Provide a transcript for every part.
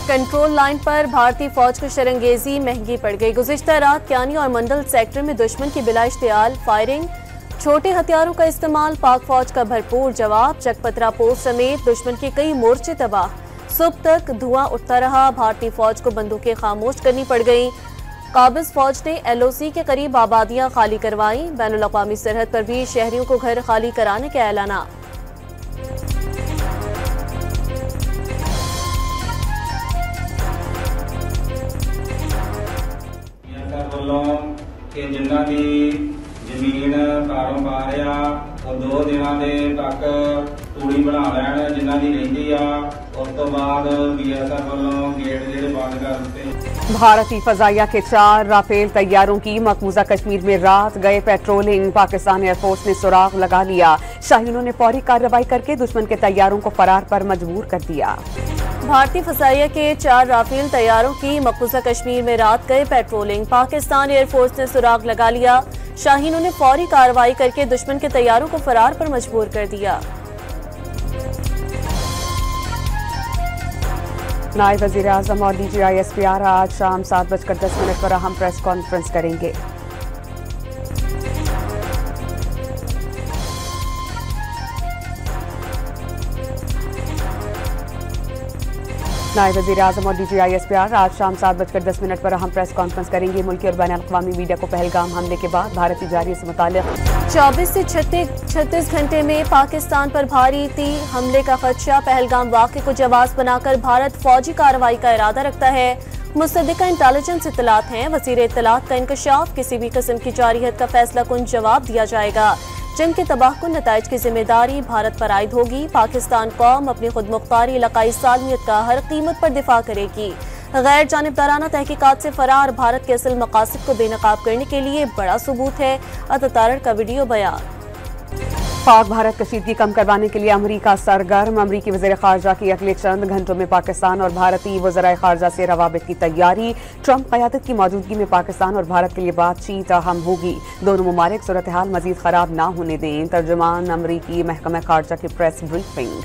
Control line पर भारतीय फौज की शरंगेजी महंगी पड़ गई। गुज़िश्ता रात क्यानी और मंडल सेक्टर में दुश्मन की बिला इश्तियाल फायरिंग, छोटे हथियारों का इस्तेमाल, पाक फौज का भरपूर जवाब। चकपतरा पोस्ट समेत दुश्मन के कई मोर्चे तबाह, सुबह तक धुआं उठता रहा। भारतीय फौज को बंदूकें खामोश करनी पड़ गई। काबिज फौज ने LOC के करीब आबादियां खाली करवाई। बैनुल अक़वामी सरहद पर भी शहरियों को घर खाली कराने का ऐलाना। जिन्ना की जमीन कारोबार आ 2 दिनों के तक तूड़ी बना लैन, जिन्ना की रही आ। उस तो बाद BSF वालों गेट जेडे बंद कर दिते। भारतीय फजाइया के 4 राफेल तैयारों की मकबूजा कश्मीर में रात गए पेट्रोलिंग। पाकिस्तान एयरफोर्स ने सुराग लगा लिया। शाहीनों ने फौरी कार्रवाई करके दुश्मन के तैयारों को फरार पर मजबूर कर दिया। भारतीय फजाइया के 4 राफेल तैयारों की मकबूजा कश्मीर में रात गए पेट्रोलिंग। पाकिस्तान एयरफोर्स ने सुराग लगा लिया। शाहीनों ने फौरी कार्रवाई करके दुश्मन के तैयारों को फरार पर मजबूर कर दिया। नायब वज़ीर आज़म और DGI SPR आज शाम 7:10 पर अहम प्रेस कॉन्फ्रेंस करेंगे। नायब वज़ीर आज़म और DGI SPR आज शाम 7:10 पर अहम प्रेस कॉन्फ्रेंस करेंगे। मुल्की और बैन अल-अक़वामी मीडिया को पहलगाम हमले के बाद भारतीय जारी से मुताल्लिक़ 24 से 36 घंटे में पाकिस्तान पर भारी हमले का खदशा। पहलगाम वाक़े को जवाब बनाकर भारत फौजी कार्रवाई का इरादा रखता है। मुस्तदिका इंटेलिजेंस इत्तलात हैं। वज़ीर इत्तलात का इंकशाफ, किसी भी किस्म की जारियत का फैसला कुन जवाब दिया जाएगा। जंग के तबाहकुन नताइज की जिम्मेदारी भारत पर आयद होगी। पाकिस्तान कौम अपनी खुद मुख्तारी इलाकाई सालमियत का हर कीमत पर दिफा करेगी। गैर जानिबदाराना तहकीकात से फरार भारत के असल मकासद को बेनकाब करने के लिए बड़ा सबूत है। अतातारड़ का वीडियो बयान। पाक भारत कशीदगी कम करवाने के लिए अमरीका सरगर्म। अमरीकी वज़ीर ख़ारजा की अगले चंद घंटों में पाकिस्तान और भारतीय वज़राए ख़ारजा से रवाबित की तैयारी। ट्रंप क़यादत की मौजूदगी में पाकिस्तान और भारत के लिए बातचीत अहम होगी। दोनों मुमालिक सूरत हाल मजीद ख़राब ना होने दें। तर्जुमान अमरीकी महकमा ख़ारजा की प्रेस ब्रीफिंग।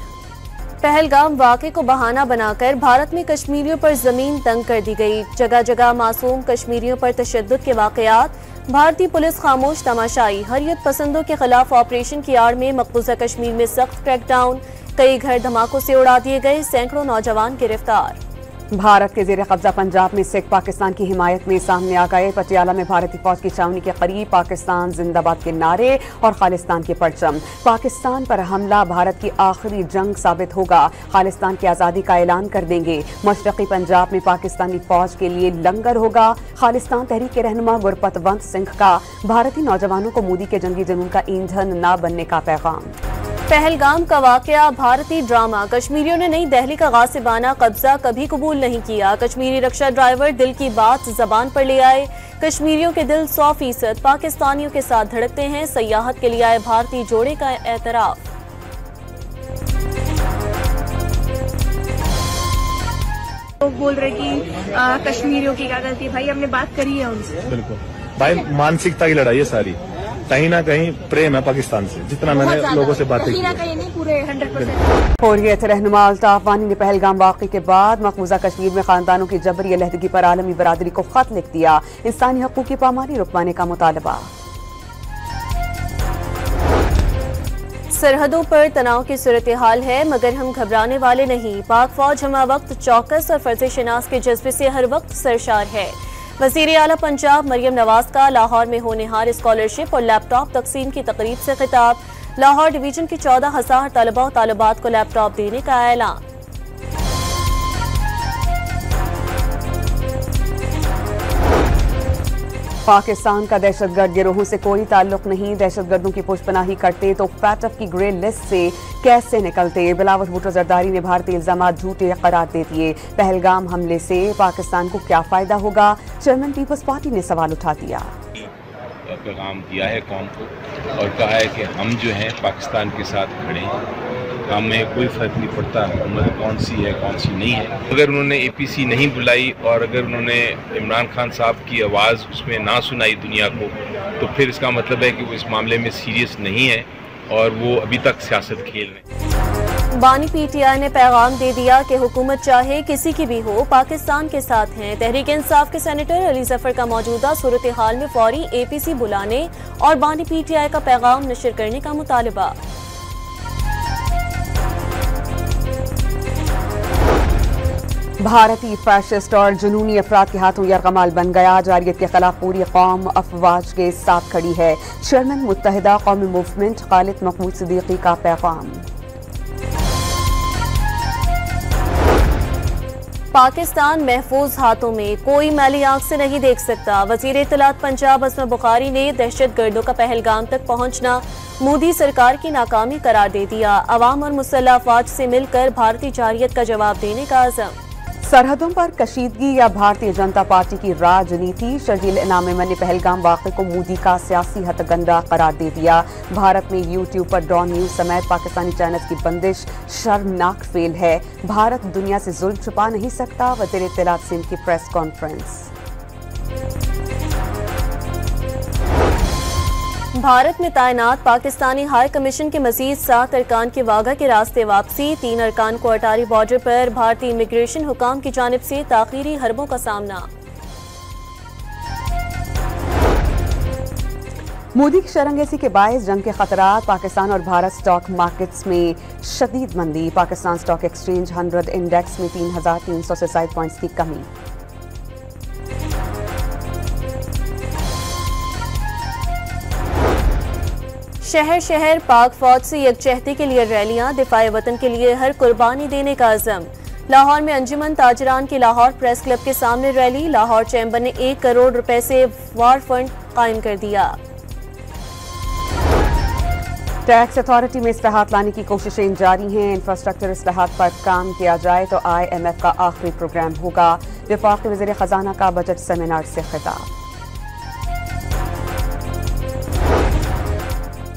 पहलगाम वाक़े को बहाना बनाकर भारत में कश्मीरियों पर जमीन तंग कर दी गई। जगह जगह मासूम कश्मीरियों पर तशद्दुद के वाक़यात। भारतीय पुलिस खामोश तमाशाई। हर्रियत पसंदों के खिलाफ ऑपरेशन की आड़ में मकबूजा कश्मीर में सख्त क्रैकडाउन। कई घर धमाकों से उड़ा दिए गए। सैकड़ों नौजवान गिरफ्तार। भारत के ज़ेर कब्जा पंजाब में सिख पाकिस्तान की हिमायत में सामने आ गए। पटियाला में भारतीय फौज की छावनी के करीब पाकिस्तान जिंदाबाद के नारे और खालिस्तान के परचम। पाकिस्तान पर हमला भारत की आखिरी जंग साबित होगा। खालिस्तान की आज़ादी का ऐलान कर देंगे। मशरक़ी पंजाब में पाकिस्तानी फौज के लिए लंगर होगा। खालिस्तान तहरीक के रहनुमा गुरपतवंत सिंह का भारतीय नौजवानों को मोदी के जंगी जुनून का ईंधन न बनने का पैगाम। पहलगाम का वाकया भारतीय ड्रामा। कश्मीरियों ने नई दिल्ली का गासिबाना कब्जा कभी कबूल नहीं किया। कश्मीरी रक्षा ड्राइवर दिल की बात जबान पर ले आए। कश्मीरियों के दिल 100% पाकिस्तानियों के साथ धड़कते हैं। सयाहत के लिए आए भारतीय जोड़े का एतराफ। लोग बोल रहे कि कश्मीरियों की क्या गलती। भाई हमने बात करी है उनसे। बिल्कुल भाई, मानसिकता की लड़ाई है सारी। कहीं ना कहीं प्रेम है पाकिस्तान से, जितना मैंने लोगों से बातें की। कहीं नहीं, पूरे 100%। हुर्रियत रहनुमा अल्ताफ वानी ने पहलगाम वाक़े के बाद मकबूजा कश्मीर में खानदानों की जबरी अलहदगी पर आलमी बरादरी को खत लिख दिया। इंसानी हकूक़ की पामाली रुकवाने का मुतालबा। सरहदों पर तनाव की सूरत हाल है, मगर हम घबराने वाले नहीं। पाक फौज हमा वक्त चौकस और फर्ज शनास के जज्बे से हर वक्त सरशार है। वज़ीर आला पंजाब मरियम नवाज का लाहौर में होनहार स्कॉलरशिप और लैपटॉप तकसीम की तकरीब से खिताब। लाहौर डिवीजन की 14,000 तलबा और तालिबात को लैपटॉप देने का ऐलान। पाकिस्तान का दहशतगर्द गिरोहों से कोई ताल्लुक नहीं। दहशतगर्दों की पुष्पनाही करते तो फैटफ की ग्रे लिस्ट से कैसे निकलते। बिलावल भुट्टो जरदारी ने भारतीय इल्जाम झूठे करार दे दिए। पहलगाम हमले से पाकिस्तान को क्या फायदा होगा, चेयरमैन पीपल्स पार्टी ने सवाल उठा दिया। पैगाम दिया है कौम को और कहा है कि हम जो हैं पाकिस्तान के साथ खड़े हैं। हमें कोई फ़र्क नहीं पड़ता हुकूमत कौन सी है कौन सी नहीं है। अगर उन्होंने APC नहीं बुलाई और अगर उन्होंने इमरान खान साहब की आवाज़ उसमें ना सुनाई दुनिया को, तो फिर इसका मतलब है कि वो इस मामले में सीरियस नहीं है और वो अभी तक सियासत खेल रहे हैं। बानी पीटीआई ने पैगाम दे दिया कि हुकूमत चाहे किसी की भी हो, पाकिस्तान के साथ हैं। तहरीक इंसाफ के सेनेटर अली जफर का मौजूदा सूरत हाल में फौरी एपीसी बुलाने और बानी पीटीआई का पैगाम नशर करने का मुतालबा। भारतीय फैशिस्ट और जुनूनी अफराद के हाथों यरगमाल बन गया। जारियत के खिलाफ पूरी कौम अफवाज के साथ खड़ी है। चेयरमैन मुत्तहिदा कौमी मूवमेंट खालिद महमूद सिद्दीकी का पैगाम। पाकिस्तान महफूज हाथों में, कोई मैली आंख से नहीं देख सकता। वजीर इत्तलात पंजाब असमा बुखारी ने दहशतगर्दों का पहलगाम तक पहुंचना मोदी सरकार की नाकामी करार दे दिया। अवाम और मुसल्लह अफवाज से मिलकर भारतीय जारियत का जवाब देने का अज़म। सरहदों पर कशीदगी या भारतीय जनता पार्टी की राजनीति। शर्जील इनाम मेमन ने पहलगाम वाक़े को मोदी का सियासी हथकंडा करार दे दिया। भारत में यूट्यूब पर ड्रॉन न्यूज समेत पाकिस्तानी चैनल्स की बंदिश शर्मनाक फेल है। भारत दुनिया से जुल्म छुपा नहीं सकता। वज़ीर इत्तलात सिंध की प्रेस कॉन्फ्रेंस। भारत में तैनात पाकिस्तानी हाई कमीशन के मजीद 7 अरकान की वाघा के रास्ते वापसी। 3 अरकान को अटारी बॉर्डर पर भारतीय इमिग्रेशन हुकाम की जानिब से ताखीरी हरबों का सामना। मोदी की शरंगेज़ी के बायस जंग के खतरात। पाकिस्तान और भारत स्टॉक मार्केट्स में शदीद मंदी। पाकिस्तान स्टॉक एक्सचेंज 100 इंडेक्स में 3,300 से ज़ायद पॉइंट्स की कमी। शहर शहर पाक फौज से यकजहती के लिए रैलियां। दिफाए वतन के लिए हर कुर्बानी देने का अज़म। लाहौर में अंजुमन ताजरान की लाहौर प्रेस क्लब के सामने रैली। लाहौर चैम्बर ने 1 करोड़ रुपए से वार फंड कायम कर दिया। टैक्स अथॉरिटी में इस्लाहात लाने की कोशिशें जारी हैं। इंफ्रास्ट्रक्चर इस्लाहात पर काम किया जाए तो IMF का आखिरी प्रोग्राम होगा। वफाकी वज़ीर खजाना का बजट सेमिनार से खिताब।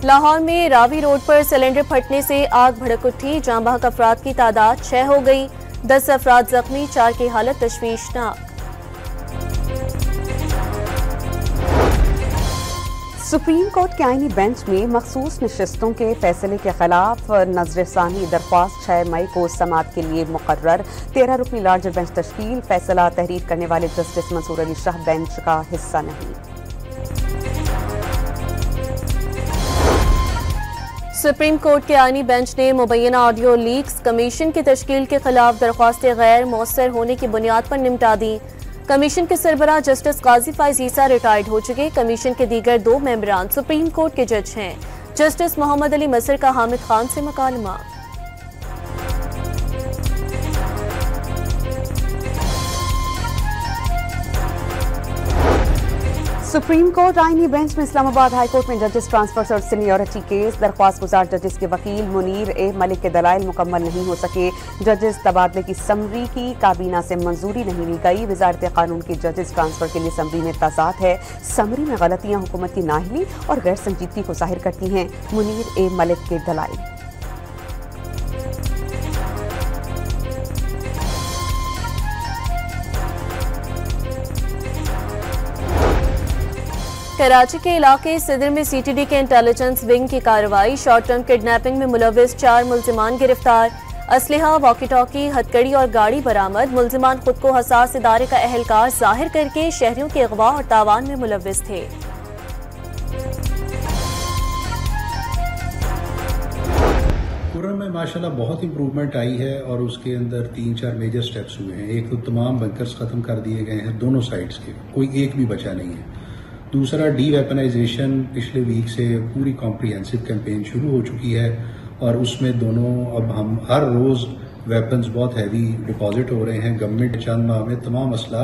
लाहौर में रावी रोड पर सिलेंडर फटने से आग भड़क उठी। जाँ बहक अफराद की तादाद 6 हो गई। 10 अफराद जख्मी, 4 की हालत तशवीशनाक। सुप्रीम कोर्ट के आईनी बेंच में मखसूस नशिस्तों के फैसले के खिलाफ नजरसानी दरख्वास्त 6 मई को समाअत के लिए मुकर्रर। 13 रुकनी लार्जर बेंच तश्कील। फैसला तहरीर करने वाले जस्टिस मंसूर अली शाह बेंच का हिस्सा नहीं। सुप्रीम कोर्ट के आईनी बेंच ने मुबैना ऑडियो लीक्स कमीशन की तश्कील के खिलाफ दरख्वास्तें गैर मौसर होने की बुनियाद पर निपटा दी। कमीशन के सरबराह जस्टिस काजी फाइज ईसा रिटायर्ड हो चुके। कमीशन के दीगर 2 मेंबरान सुप्रीम कोर्ट के जज हैं। जस्टिस मोहम्मद अली मसर का हामिद खान से मुकालमा। सुप्रीम कोर्ट आईनी बेंच में इस्लामाबाद हाई कोर्ट में जजेस ट्रांसफर और सीनियरिटी केस। दरख्वास्त गुजार जजेस के वकील मुनीर ए मलिक के दलाइल मुकम्मल नहीं हो सके। जजेस तबादले की समरी की काबीना से मंजूरी नहीं ली गई। वजारत कानून की जजेस ट्रांसफर के लिए समरी में तजाद है। समरी में गलतियां हुकूमत की नाअहली और गैर संजीदगी को जाहिर करती हैं। मुनीर ए मलिक के दलाइल। कराची के इलाके सदर में CTD के इंटेलिजेंस विंग की कार्रवाई। शॉर्ट टर्म किडनैपिंग में मुलविस 4 मुल्जिमान गिरफ्तार। असलहा, वॉकी टॉकी, हथकड़ी और गाड़ी बरामद। मुल्जिमान खुद को हसास इदारे का एहलकार जाहिर करके शहरियों के अगवा और तावान में मुलविस थे। खुर्रम में माशाल्लाह बहुत इम्प्रूवमेंट आई है और उसके अंदर 3-4 मेजर स्टेप्स हुए हैं। एक तो तमाम बंकर्स ख़त्म कर दिए गए हैं दोनों साइड्स के, कोई एक भी बचा नहीं है। दूसरा, डी वेपनाइजेशन पिछले वीक से पूरी कॉम्प्रिहेंसिव कैंपेन शुरू हो चुकी है और उसमें दोनों अब हम हर रोज़ वेपन्स बहुत हैवी डिपॉजिट हो रहे हैं। गवर्नमेंट चंद माह में तमाम असला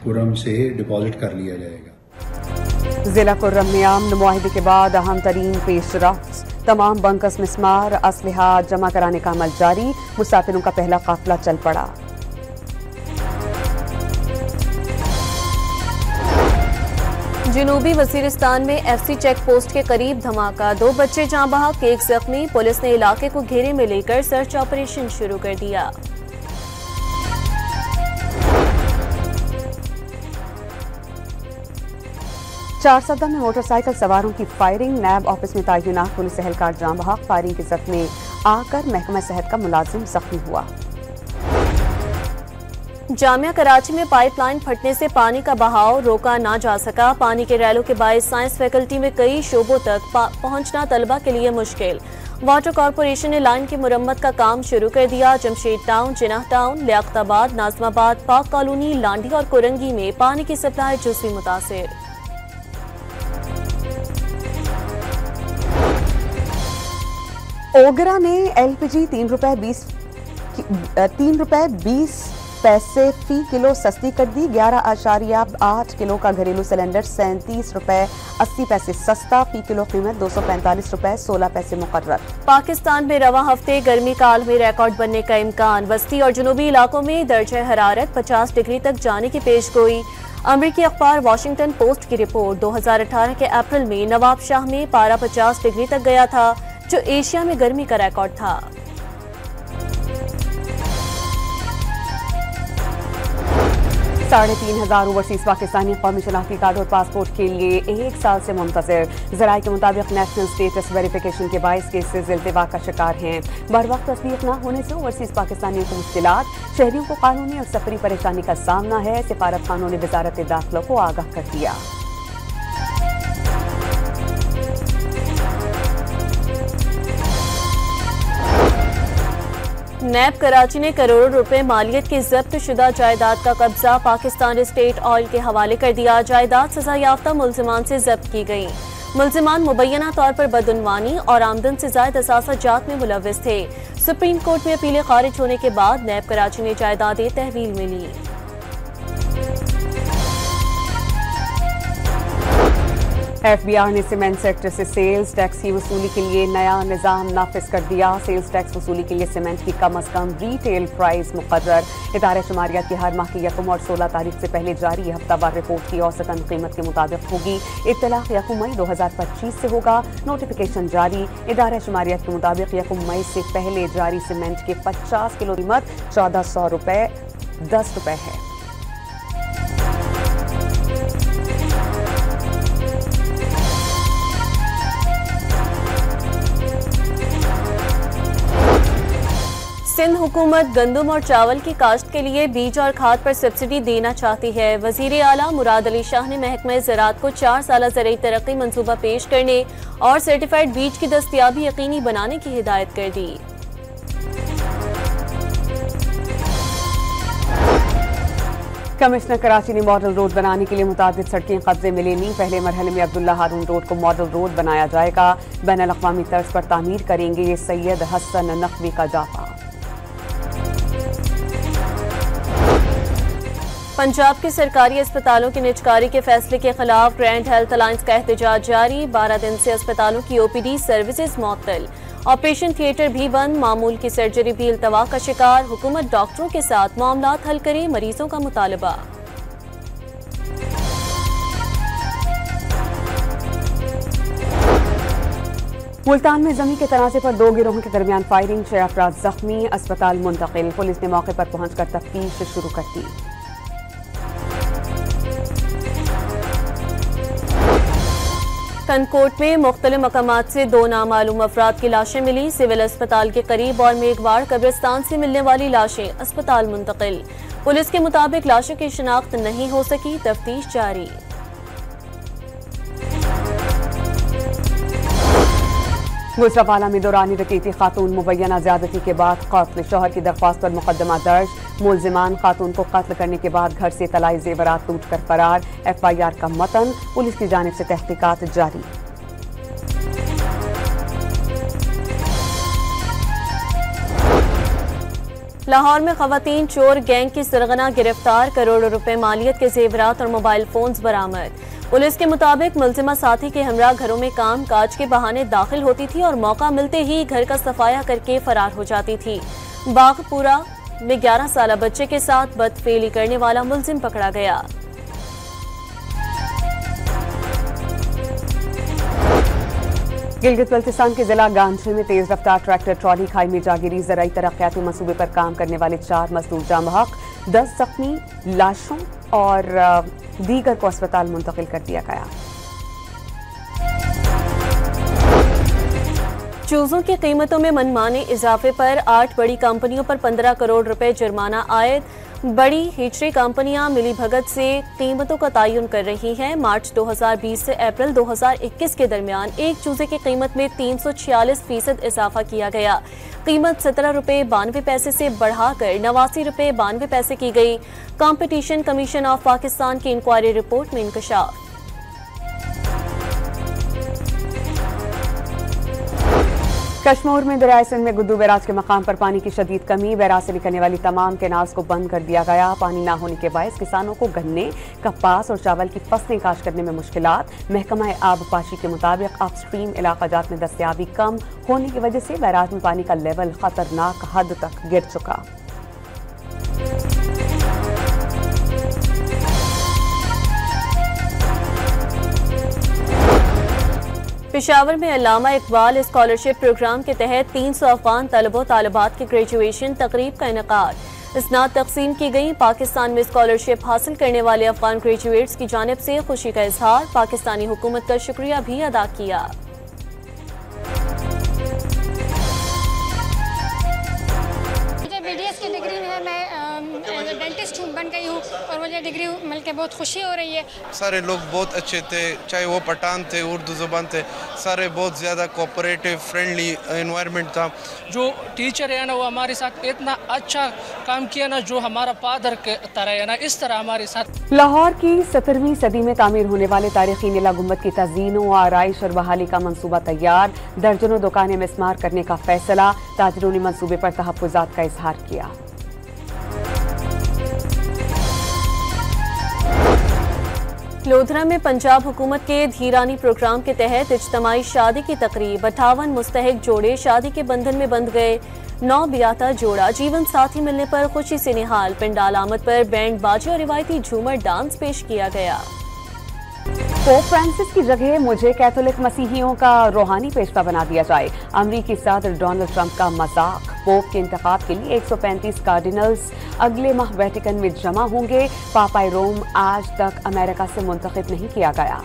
खुर्रम से डिपॉजिट कर लिया जाएगा। जिला खुर्रम में अमन मुआहिदे के बाद अहम तरीन पेशरफ्त। तमाम बंकर्स मिसमार असलहा जमा कराने का अमल जारी। मुसाफिरों का पहला काफिला चल पड़ा। जनूबी वजीरिस्तान में FC चेक पोस्ट के करीब धमाका। 2 बच्चे जाँ बहक, 1 जख्मी। पुलिस ने इलाके को घेरे में लेकर सर्च ऑपरेशन शुरू कर दिया। चारसदा में मोटरसाइकिल सवारों की फायरिंग। नैब ऑफिस में तैनात पुलिस एहलकार जाँ बहक। फायरिंग की जद में आकर महकमा सेहत का मुलाजिम जख्मी हुआ। जामिया कराची में पाइपलाइन फटने से पानी का बहाव रोका ना जा सका। पानी के रैलों के बायस साइंस फैकल्टी में कई शोबों तक पहुंचना तलबा के लिए मुश्किल। वाटर कॉरपोरेशन ने लाइन की मुरम्मत का काम शुरू कर दिया। जमशेद टाउन, जिनाह टाउन, लियाकताबाद, नाजमाबाद, पाक कॉलोनी, लांडी और कोरंगी में पानी की सप्लाई जुज़वी मुतासिर। ओगरा ने LPG ₹3.20 फी किलो सस्ती कर दी। 11.8 किलो का घरेलू सिलेंडर ₹37.80 सस्ता। फी किलो कीमत ₹245.16 मुकर्रर। पाकिस्तान में रवा हफ्ते गर्मी काल में रिकॉर्ड बनने का इम्कान। वस्ती और जनूबी इलाकों में दर्जा हरारत 50 डिग्री तक जाने की पेशगोई। अमरीकी अखबार वाशिंगटन पोस्ट की रिपोर्ट 2018 के अप्रैल में नवाब शाह में पारा 50 डिग्री तक गया था, जो एशिया में गर्मी का रिकॉर्ड था। 3,500 ओवरसीज पाकिस्तानी कौमी शनाख्ती कार्ड और पासपोर्ट के लिए 1 साल से मुंतजर। ज़राए के मुताबिक नेशनल स्टेटस वेरिफिकेशन के 22 केसेज इल्तिवा का शिकार हैं। बर वक्त तस्दीक न होने से ओवरसीज पाकिस्तानियों को मुश्किलात। शहरियों को कानूनी और सफरी परेशानी का सामना है। सिफारत खानों ने वजारत दाखिला को आगाह कर दिया। नैब कराची ने करोड़ों रुपए मालियत की जब्त शुदा जायदाद का कब्जा पाकिस्तान स्टेट ऑयल के हवाले कर दिया। जायदाद सजा याफ्ता मुल्जिमान से जब्त की गई। मुल्जिमान मुबैना तौर पर बदउनवानी और आमदन से जायद असासा जात में मुलव्विस थे। सुप्रीम कोर्ट में अपीलें खारिज होने के बाद नैब कराची ने जायदादें तहवील में ली। FBR ने सीमेंट सेक्टर से सेल्स टैक्स की वसूली के लिए नया निज़ाम नाफिज कर दिया। सेल्स टैक्स वसूली के लिए सीमेंट की कम अज कम रिटेल प्राइस मुकर्रर। इदारे शुमारियात की हर माह की 1 और 16 तारीख से पहले जारी हफ्तावार रिपोर्ट की औसतन कीमत के मुताबिक होगी। इत्तलाक 1 मई 2025 से होगा। नोटिफिकेशन जारी। इदारे शुमारियात के मुताबिक 1 मई से पहले जारी सीमेंट के 50 किलो कीमत ₹1410 है। सिंध हुकूमत गंदम और चावल की काश्त के लिए बीज और खाद पर सब्सिडी देना चाहती है। वजीर आला मुराद अली शाह ने महकमा ज़राअत को 4 साला ज़राई तरक्की मंसूबा पेश करने और सर्टिफाइड बीज की दस्तयाबी यकीनी बनाने की हिदायत कर दी। कमिश्नर कराची ने मॉडल रोड बनाने के लिए मुताबिक सड़कें कब्जे में लेनी। पहले मरहले में अब्दुल्ला हारून रोड को मॉडल रोड बनाया जाएगा। बैनुल अक़वामी तर्ज पर तामीर करेंगे। ये सैयद हसन नकवी का दावा। पंजाब के सरकारी अस्पतालों की निजकारी के फैसले के खिलाफ ग्रैंड हेल्थ अलायंस का एहतजाज जारी। 12 दिन से अस्पतालों की OPD सर्विसेज मुअत्तल। ऑपरेशन थिएटर भी बंद। मामूल की सर्जरी भी इल्तवा का शिकार। हुकूमत डॉक्टरों के साथ मामलात हल करे, मरीजों का मुतालबा। मुल्तान में जमीन के तनाज़े पर 2 गिरोहों के दरमियान फायरिंग। 6 अफराद जख्मी। अस्पताल मुंतकिल। पुलिस ने मौके पर पहुंचकर तफ्तीश शुरू कर दी। कनकोट में मुख्तलिफ मकामात से 2 नामालूम अफराद की लाशें मिली। सिविल अस्पताल के करीब और मेघवाड़ कब्रिस्तान से मिलने वाली लाशें अस्पताल मुंतकिल। पुलिस के मुताबिक लाशों की शिनाख्त नहीं हो सकी। तफ्तीश जारी। गुजरावाला में दौरानी डकैती खातून मुबैना ज्यादती के बाद कत्ल। शौहर की दरख्वास्त पर मुकदमा दर्ज। मुल्जिमान खातून को कत्ल करने के बाद घर से तलाई जेवरात लूट कर फरार। FIR का मतन। पुलिस की जानिब से तहकीकात जारी। लाहौर में खवातीन चोर गैंग की सरगना गिरफ्तार। करोड़ों रुपए मालियत के जेवरात और मोबाइल फोन्स बरामद। पुलिस के मुताबिक मुल्जिमा साथी के हमरा घरों में काम काज के बहाने दाखिल होती थी और मौका मिलते ही घर का सफाया करके फरार हो जाती थी। बागपुरा में 11 साला बच्चे के साथ बदफेली करने वाला मुल्जिम पकड़ा गया। गिलगित बल्तिस्तान के जिला गांधी में तेज रफ्तार ट्रैक्टर ट्रॉली खाई में जा गिरी। ज़राई तरक्याती मंसूबे पर काम करने वाले 4 मजदूर जाम हक। 10 जख्मी। लाशों और दीगर को अस्पताल मुंतकिल कर दिया गया। चूजों की कीमतों में मनमाने इजाफे पर 8 बड़ी कंपनियों पर 15 करोड़ रुपए जुर्माना आयद। बड़ी हिचरी कंपनियां मिलीभगत से कीमतों का तयन कर रही हैं। मार्च 2020 से अप्रैल 2021 के दरमियान एक चूजे की कीमत में 346% इजाफा किया गया। कीमत 17 रुपये 92 पैसे से बढ़ाकर 89 रुपये 92 पैसे की गई। कंपटीशन कमीशन ऑफ पाकिस्तान की इंक्वायरी रिपोर्ट में इंकशाफ। कश्मीर में दरियाए सिंध में गुद्दू बैराज के मकाम पर पानी की शदीद कमी। बैराज से निकलने वाली तमाम कैनाल्स को बंद कर दिया गया। पानी न होने के बायस किसानों को गन्ने, कपास और चावल की फसलें काश्त करने में मुश्किलात। महकमा आबपाशी के मुताबिक अपस्ट्रीम इलाकाजात में दस्तयाबी कम होने की वजह से बैराज में पानी का लेवल खतरनाक हद तक गिर चुका। पेशावर में अल्लामा इकबाल स्कॉलरशिप प्रोग्राम के तहत 300 अफगान तलबों तालिबात की ग्रेजुएशन तकरीब का इनेकाद। इसनाद तकसीम की गई। पाकिस्तान में स्कॉलरशिप हासिल करने वाले अफगान ग्रेजुएट्स की जानिब से खुशी का इजहार। पाकिस्तानी हुकूमत का शुक्रिया भी अदा किया। BDS की डिग्री है, मैं डेंटिस्ट बन गई हूँ और मुझे डिग्री मिलकर बहुत खुशी हो रही है। सारे लोग बहुत अच्छे थे, चाहे वो पठान थे, उर्दू ज़ुबान थे, सारे बहुत ज़्यादा कोऑपरेटिव फ्रेंडली एनवायरनमेंट था। जो टीचर है ना वो हमारे साथ इतना अच्छा काम किया ना, जो हमारा फादर के तरह है ना, इस तरह हमारे साथ। लाहौर की 17वीं सदी में तामीर होने वाले तारीखी नीला गुंबद की तज़ीन व आराइश और बहाली का मंसूबा तैयार। दर्जनों दुकानें मिस्मार करने का फैसला। ताजरों ने मंसूबे पर तहफ़्फ़ुज़ात का इजहार किया। लोधरा में पंजाब हुकूमत के धीरानी प्रोग्राम के तहत इज्तमाई शादी की तकरीब। 58 मुस्तहिक जोड़े शादी के बंधन में बंध गए। 9 बियाता जोड़ा जीवन साथी मिलने पर खुशी से निहाल। पंडाल आमद पर बैंड बाजे और रिवायती झूमर डांस पेश किया गया। पोप फ्रांसिस की जगह मुझे कैथोलिक मसीहियों का रूहानी पेशवा बना दिया जाए। अमरीकी सदर डोनाल्ड ट्रंप का मजाक। पोप के इंतखाब के लिए 135 कार्डिनल्स अगले माह वेटिकन में जमा होंगे। पापाई रोम आज तक अमेरिका से मुंतखब नहीं किया गया।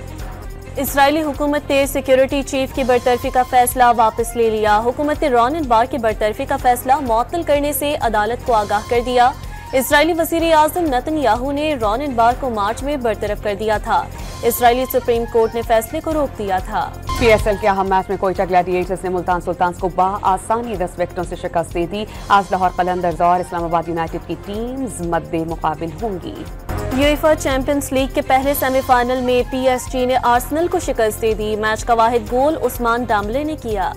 इसराइली हुकूमत ने सिक्योरिटी चीफ की बरतरफी का फैसला वापस ले लिया। हुकूमत ने रॉन बार की बरतरफी का फैसला मुअत्तल करने से अदालत को आगाह कर दिया। इसराइली वज़ीर आज़म नेतन्याहू ने रॉन बार को मार्च में बरतरफ कर दिया था। इसराइली सुप्रीम कोर्ट ने फैसले को रोक दिया था। PSL के अहम मैच में कोयटा ग्लैडिएटर्स ने मुल्तान सुल्तान्स को आसानी 10 विकेटों से शिकस्त दे दी। आज लाहौर कलंदर्स और इस्लामाबाद यूनाइटेड की टीम्स मद्दे मुकाबिल होंगी। यूएफा चैंपियंस लीग के पहले सेमीफाइनल में PSG ने आर्सेनल को शिकस्त दे दी। मैच का वाहिद गोल उस्मान डेम्बले ने किया।